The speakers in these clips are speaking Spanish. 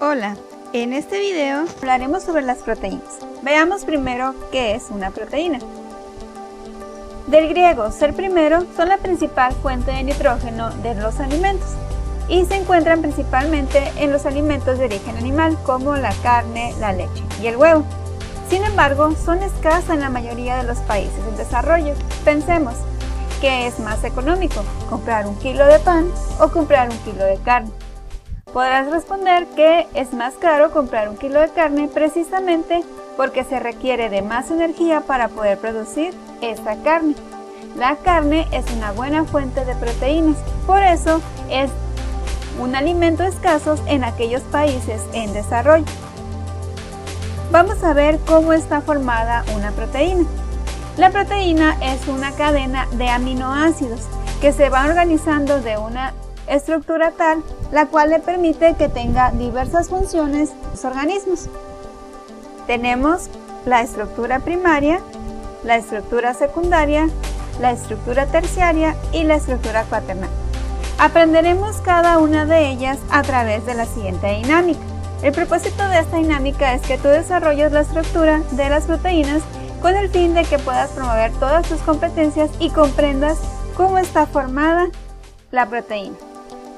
Hola, en este video hablaremos sobre las proteínas. Veamos primero qué es una proteína. Del griego ser primero, son la principal fuente de nitrógeno de los alimentos y se encuentran principalmente en los alimentos de origen animal como la carne, la leche y el huevo. Sin embargo, son escasas en la mayoría de los países en desarrollo. Pensemos, ¿qué es más económico? ¿Comprar un kilo de pan o comprar un kilo de carne? Podrás responder que es más caro comprar un kilo de carne precisamente porque se requiere de más energía para poder producir esta carne. La carne es una buena fuente de proteínas, por eso es un alimento escaso en aquellos países en desarrollo. Vamos a ver cómo está formada una proteína. La proteína es una cadena de aminoácidos que se van organizando de una estructura tal, la cual le permite que tenga diversas funciones en los organismos. Tenemos la estructura primaria, la estructura secundaria, la estructura terciaria y la estructura cuaternaria. Aprenderemos cada una de ellas a través de la siguiente dinámica. El propósito de esta dinámica es que tú desarrolles la estructura de las proteínas con el fin de que puedas promover todas tus competencias y comprendas cómo está formada la proteína.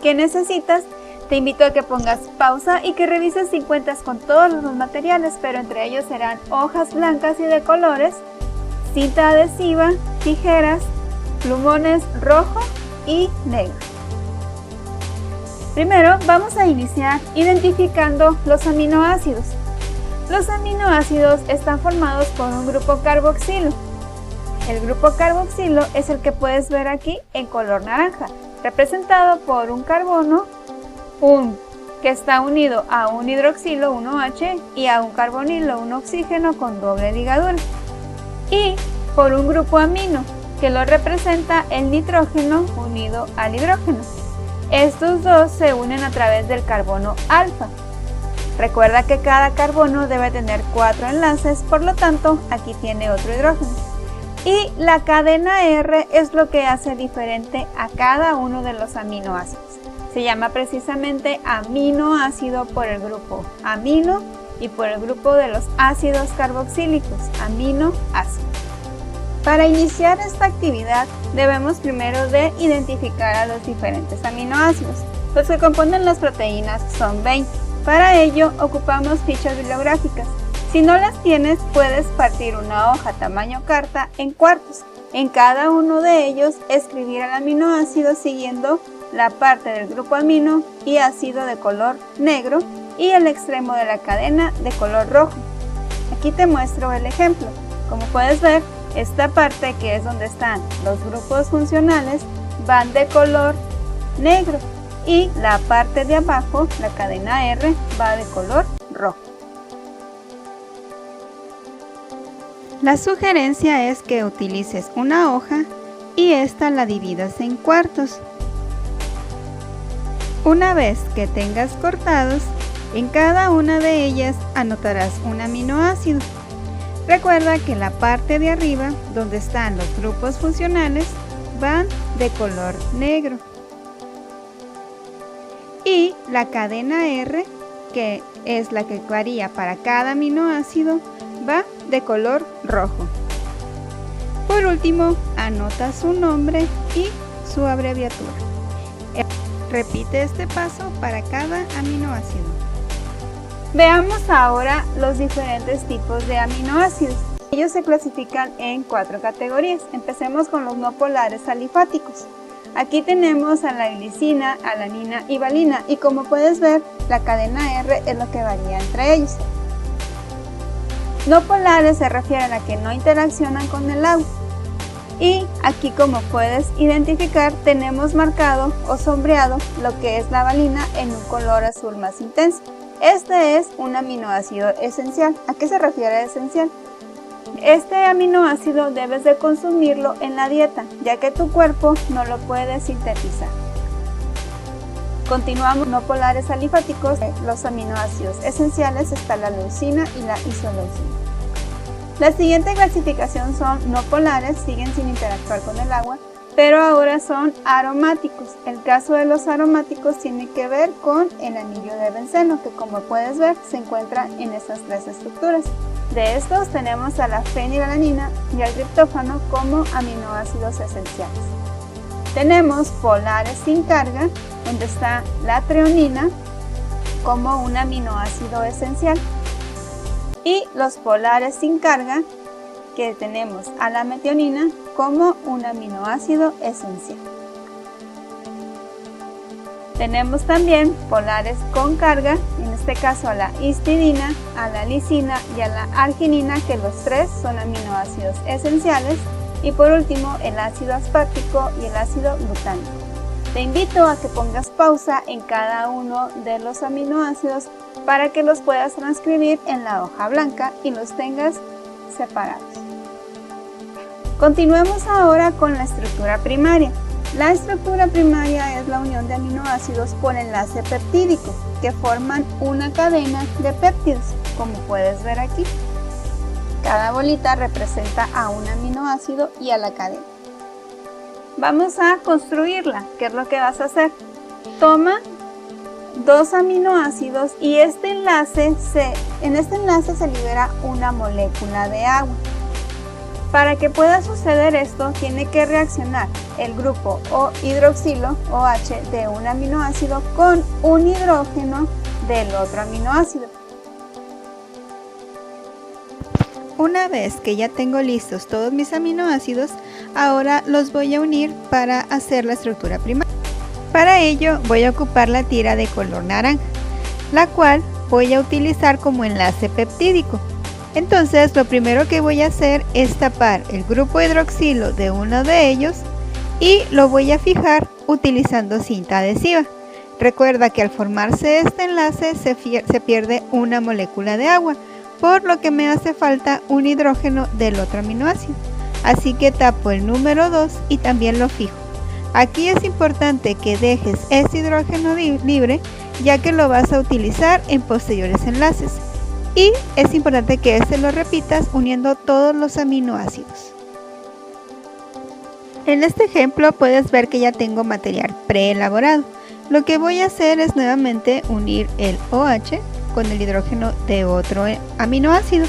¿Qué necesitas? Te invito a que pongas pausa y que revises si cuentas con todos los materiales, pero entre ellos serán hojas blancas y de colores, cinta adhesiva, tijeras, plumones rojo y negro. Primero vamos a iniciar identificando los aminoácidos. Los aminoácidos están formados por un grupo carboxilo. El grupo carboxilo es el que puedes ver aquí en color naranja, representado por un carbono, que está unido a un hidroxilo 1H y a un carbonilo, un oxígeno con doble ligadura, y por un grupo amino que lo representa el nitrógeno unido al hidrógeno. Estos dos se unen a través del carbono alfa. Recuerda que cada carbono debe tener 4 enlaces, por lo tanto aquí tiene otro hidrógeno. Y la cadena R es lo que hace diferente a cada uno de los aminoácidos. Se llama precisamente aminoácido por el grupo amino y por el grupo de los ácidos carboxílicos, aminoácido. Para iniciar esta actividad debemos primero de identificar a los diferentes aminoácidos. Los que componen las proteínas son 20. Para ello ocupamos fichas bibliográficas. Si no las tienes, puedes partir una hoja tamaño carta en cuartos. En cada uno de ellos escribir el aminoácido siguiendo la parte del grupo amino y ácido de color negro y el extremo de la cadena de color rojo. Aquí te muestro el ejemplo. Como puedes ver, esta parte que es donde están los grupos funcionales van de color negro y la parte de abajo, la cadena R, va de color rojo. La sugerencia es que utilices una hoja y esta la dividas en cuartos. Una vez que tengas cortados, en cada una de ellas anotarás un aminoácido. Recuerda que la parte de arriba, donde están los grupos funcionales, van de color negro. Y la cadena R, que es la que varía para cada aminoácido, va de color rojo. Por último, anota su nombre y su abreviatura. Repite este paso para cada aminoácido. Veamos ahora los diferentes tipos de aminoácidos. Ellos se clasifican en 4 categorías. Empecemos con los no polares alifáticos. Aquí tenemos a la glicina, alanina y valina, y como puedes ver, la cadena R es lo que varía entre ellos. No polares se refieren a que no interaccionan con el agua. Y aquí, como puedes identificar, tenemos marcado o sombreado lo que es la valina en un color azul más intenso. Este es un aminoácido esencial. ¿A qué se refiere esencial? Este aminoácido debes de consumirlo en la dieta, ya que tu cuerpo no lo puede sintetizar. Continuamos no polares alifáticos. Los aminoácidos esenciales está la leucina y la isoleucina. La siguiente clasificación son no polares, siguen sin interactuar con el agua, pero ahora son aromáticos. El caso de los aromáticos tiene que ver con el anillo de benceno, que como puedes ver se encuentra en estas tres estructuras. De estos tenemos a la fenilalanina y al triptófano como aminoácidos esenciales. Tenemos polares sin carga, donde está la treonina como un aminoácido esencial, y los polares sin carga, que tenemos a la metionina como un aminoácido esencial. Tenemos también polares con carga, en este caso a la histidina, a la lisina y a la arginina, que los tres son aminoácidos esenciales. Y por último, el ácido aspartico y el ácido glutánico. Te invito a que pongas pausa en cada uno de los aminoácidos para que los puedas transcribir en la hoja blanca y los tengas separados. Continuemos ahora con la estructura primaria. La estructura primaria es la unión de aminoácidos por enlace peptídico que forman una cadena de péptidos, como puedes ver aquí. Cada bolita representa a un aminoácido y a la cadena. Vamos a construirla. ¿Qué es lo que vas a hacer? Toma dos aminoácidos y en este enlace se libera una molécula de agua. Para que pueda suceder esto, tiene que reaccionar el grupo O hidroxilo, OH, de un aminoácido con un hidrógeno del otro aminoácido. Una vez que ya tengo listos todos mis aminoácidos, ahora los voy a unir para hacer la estructura primaria. Para ello voy a ocupar la tira de color naranja, la cual voy a utilizar como enlace peptídico. Entonces lo primero que voy a hacer es tapar el grupo hidroxilo de uno de ellos y lo voy a fijar utilizando cinta adhesiva. Recuerda que al formarse este enlace se pierde una molécula de agua, por lo que me hace falta un hidrógeno del otro aminoácido. Así que tapo el número 2 y también lo fijo. Aquí es importante que dejes este hidrógeno libre, ya que lo vas a utilizar en posteriores enlaces. Y es importante que lo repitas uniendo todos los aminoácidos. En este ejemplo puedes ver que ya tengo material preelaborado. Lo que voy a hacer es nuevamente unir el OH con el hidrógeno de otro aminoácido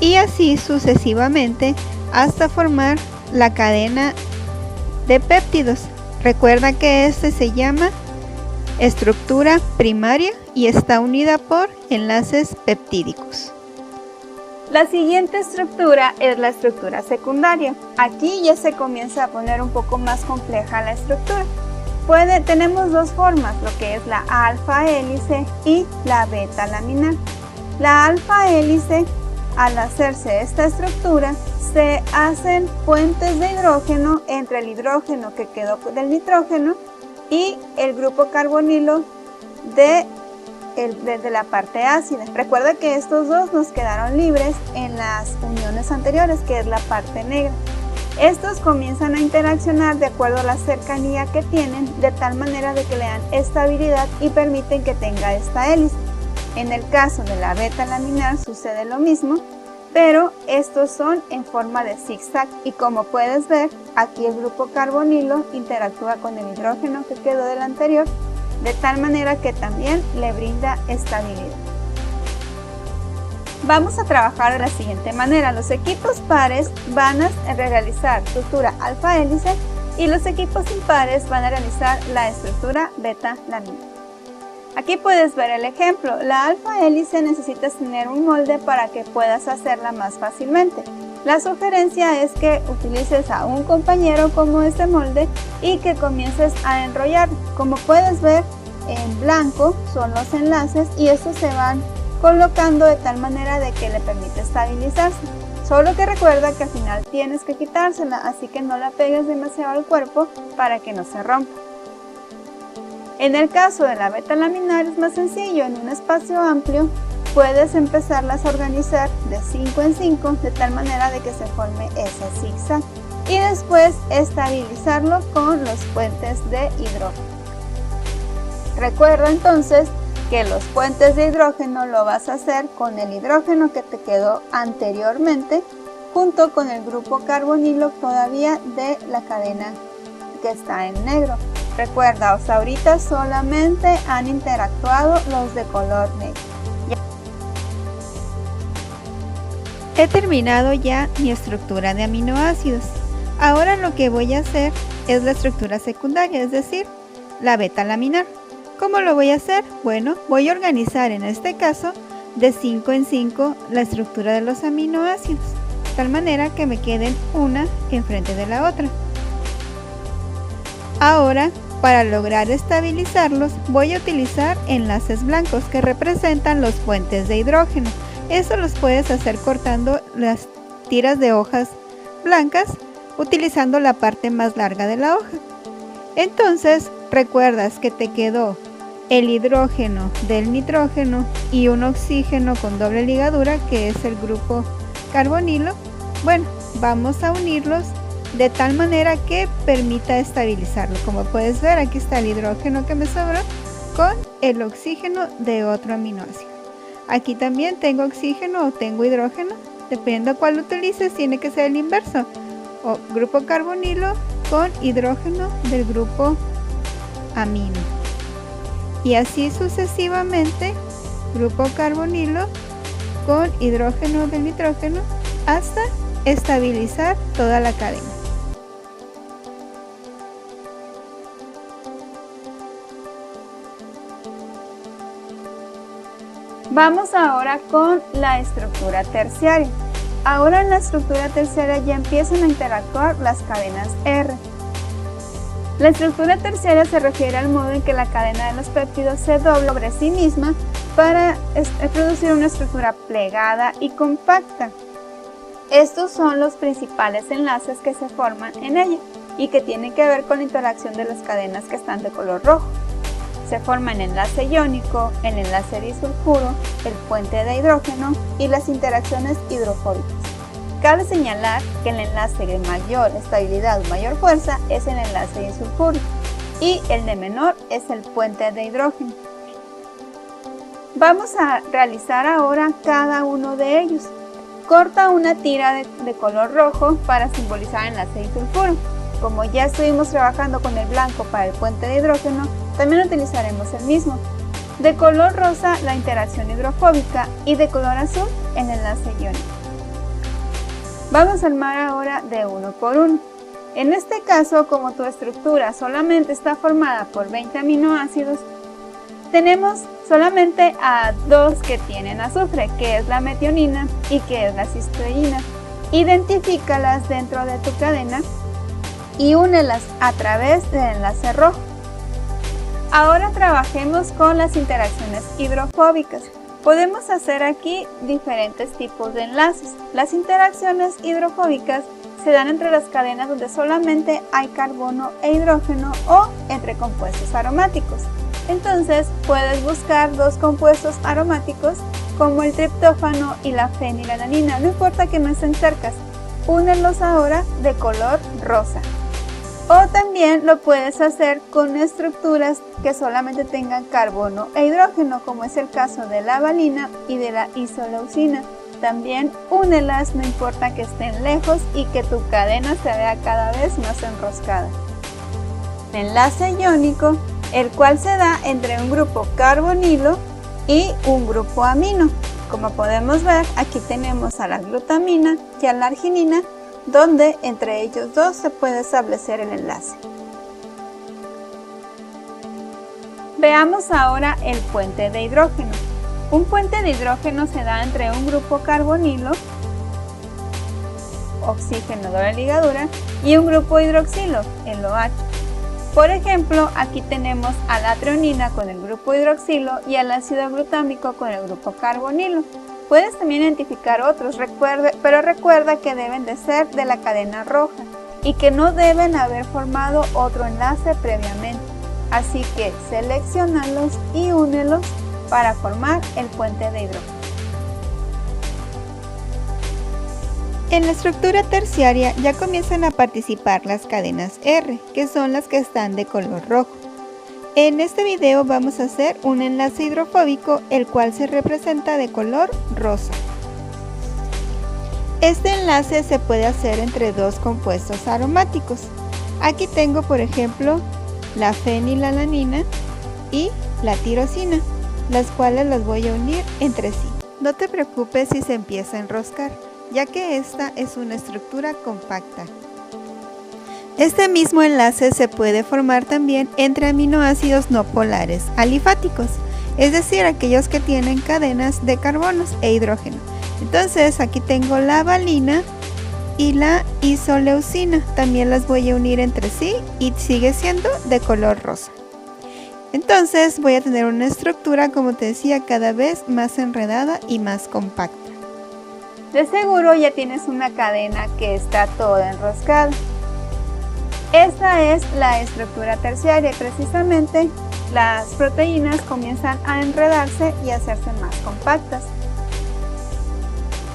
y así sucesivamente hasta formar la cadena de péptidos. Recuerda que este se llama estructura primaria y está unida por enlaces peptídicos. La siguiente estructura es la estructura secundaria. Aquí ya se comienza a poner un poco más compleja la estructura. Tenemos dos formas, lo que es la alfa hélice y la beta laminar. La alfa hélice, al hacerse esta estructura, se hacen puentes de hidrógeno entre el hidrógeno que quedó del nitrógeno y el grupo carbonilo de la parte ácida. Recuerda que estos dos nos quedaron libres en las uniones anteriores, que es la parte negra. Estos comienzan a interaccionar de acuerdo a la cercanía que tienen, de tal manera de que le dan estabilidad y permiten que tenga esta hélice. En el caso de la beta laminar sucede lo mismo, pero estos son en forma de zigzag y como puedes ver, aquí el grupo carbonilo interactúa con el hidrógeno que quedó del anterior, de tal manera que también le brinda estabilidad. Vamos a trabajar de la siguiente manera. Los equipos pares van a realizar estructura alfa hélice y los equipos impares van a realizar la estructura beta laminar. Aquí puedes ver el ejemplo. La alfa hélice necesitas tener un molde para que puedas hacerla más fácilmente. La sugerencia es que utilices a un compañero como este molde y que comiences a enrollar. Como puedes ver, en blanco son los enlaces y estos se van colocando de tal manera de que le permite estabilizarse. Solo que recuerda que al final tienes que quitársela, así que no la pegues demasiado al cuerpo para que no se rompa. En el caso de la beta laminar es más sencillo. En un espacio amplio puedes empezarlas a organizar de 5 en 5 de tal manera de que se forme ese zigzag y después estabilizarlo con los puentes de hidrógeno. Recuerda entonces que los puentes de hidrógeno lo vas a hacer con el hidrógeno que te quedó anteriormente junto con el grupo carbonilo todavía de la cadena que está en negro. Recuerda, hasta ahorita solamente han interactuado los de color negro. He terminado ya mi estructura de aminoácidos. Ahora lo que voy a hacer es la estructura secundaria, es decir, la beta laminar. ¿Cómo lo voy a hacer? Bueno, voy a organizar en este caso de 5 en 5 la estructura de los aminoácidos, de tal manera que me queden una enfrente de la otra. Ahora, para lograr estabilizarlos, voy a utilizar enlaces blancos que representan los puentes de hidrógeno. Eso los puedes hacer cortando las tiras de hojas blancas, utilizando la parte más larga de la hoja. Entonces, recuerdas que te quedó el hidrógeno del nitrógeno y un oxígeno con doble ligadura, que es el grupo carbonilo. Bueno, vamos a unirlos de tal manera que permita estabilizarlo. Como puedes ver, aquí está el hidrógeno que me sobró con el oxígeno de otro aminoácido. Aquí también tengo oxígeno o tengo hidrógeno, dependiendo de cuál utilices, tiene que ser el inverso, o grupo carbonilo con hidrógeno del grupo amino, y así sucesivamente, grupo carbonilo con hidrógeno del nitrógeno, hasta estabilizar toda la cadena. Vamos ahora con la estructura terciaria. Ahora en la estructura terciaria ya empiezan a interactuar las cadenas R. La estructura terciaria se refiere al modo en que la cadena de los péptidos se dobla sobre sí misma para producir una estructura plegada y compacta. Estos son los principales enlaces que se forman en ella y que tienen que ver con la interacción de las cadenas que están de color rojo. Se forma el enlace iónico, el enlace disulfuro, el puente de hidrógeno y las interacciones hidrofóbicas. Cabe señalar que el enlace de mayor estabilidad o mayor fuerza es el enlace disulfuro y el de menor es el puente de hidrógeno. Vamos a realizar ahora cada uno de ellos. Corta una tira de color rojo para simbolizar el enlace disulfuro. Como ya estuvimos trabajando con el blanco para el puente de hidrógeno, también utilizaremos el mismo. De color rosa la interacción hidrofóbica y de color azul el enlace iónico. Vamos a armar ahora de uno por uno. En este caso, como tu estructura solamente está formada por 20 aminoácidos, tenemos solamente a dos que tienen azufre, que es la metionina y que es la cisteína. Identifícalas dentro de tu cadena y únelas a través del enlace rojo. Ahora trabajemos con las interacciones hidrofóbicas. Podemos hacer aquí diferentes tipos de enlaces. Las interacciones hidrofóbicas se dan entre las cadenas donde solamente hay carbono e hidrógeno o entre compuestos aromáticos. Entonces puedes buscar dos compuestos aromáticos como el triptófano y la fenilalanina, no importa que no estén cerca, únelos ahora de color rosa. O también lo puedes hacer con estructuras que solamente tengan carbono e hidrógeno, como es el caso de la valina y de la isoleucina. También únelas, no importa que estén lejos y que tu cadena se vea cada vez más enroscada. Enlace iónico, el cual se da entre un grupo carbonilo y un grupo amino. Como podemos ver, aquí tenemos a la glutamina y a la arginina, donde entre ellos dos se puede establecer el enlace. Veamos ahora el puente de hidrógeno. Un puente de hidrógeno se da entre un grupo carbonilo, oxígeno doble ligadura, y un grupo hidroxilo, el OH. Por ejemplo, aquí tenemos a la treonina con el grupo hidroxilo y al ácido glutámico con el grupo carbonilo. Puedes también identificar otros, pero recuerda que deben de ser de la cadena roja y que no deben haber formado otro enlace previamente. Así que selecciónalos y únelos para formar el puente de hidrógeno. En la estructura terciaria ya comienzan a participar las cadenas R, que son las que están de color rojo. En este video vamos a hacer un enlace hidrofóbico, el cual se representa de color rosa. Este enlace se puede hacer entre dos compuestos aromáticos. Aquí tengo, por ejemplo, la fenilalanina y la tirosina, las cuales las voy a unir entre sí. No te preocupes si se empieza a enroscar, ya que esta es una estructura compacta. Este mismo enlace se puede formar también entre aminoácidos no polares alifáticos, es decir, aquellos que tienen cadenas de carbonos e hidrógeno. Entonces aquí tengo la valina y la isoleucina, también las voy a unir entre sí y sigue siendo de color rosa. Entonces voy a tener una estructura, como te decía, cada vez más enredada y más compacta. De seguro ya tienes una cadena que está toda enroscada. Esta es la estructura terciaria y precisamente las proteínas comienzan a enredarse y a hacerse más compactas.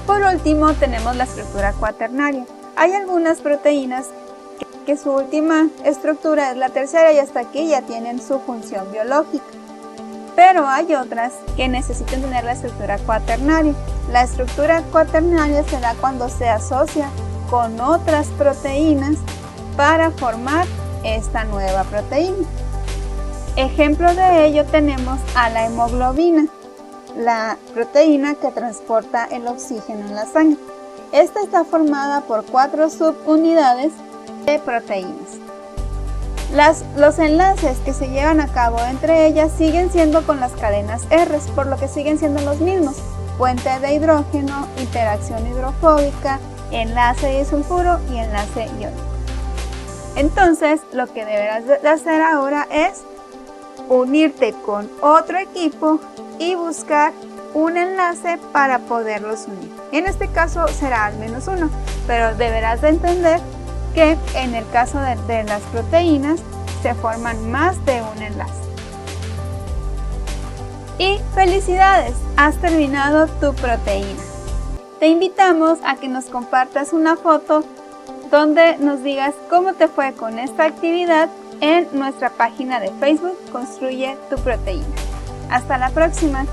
Por último tenemos la estructura cuaternaria. Hay algunas proteínas que su última estructura es la terciaria y hasta aquí ya tienen su función biológica. Pero hay otras que necesitan tener la estructura cuaternaria. La estructura cuaternaria se da cuando se asocia con otras proteínas para formar esta nueva proteína. Ejemplo de ello tenemos a la hemoglobina, la proteína que transporta el oxígeno en la sangre. Esta está formada por 4 subunidades de proteínas. Los enlaces que se llevan a cabo entre ellas siguen siendo con las cadenas R, por lo que siguen siendo los mismos: puente de hidrógeno, interacción hidrofóbica, enlace disulfuro y enlace iónico. Entonces, lo que deberás de hacer ahora es unirte con otro equipo y buscar un enlace para poderlos unir. En este caso será al menos uno, pero deberás de entender que en el caso de las proteínas se forman más de un enlace. Y felicidades, has terminado tu proteína. Te invitamos a que nos compartas una foto donde nos digas cómo te fue con esta actividad en nuestra página de Facebook Construye tu Proteína. Hasta la próxima.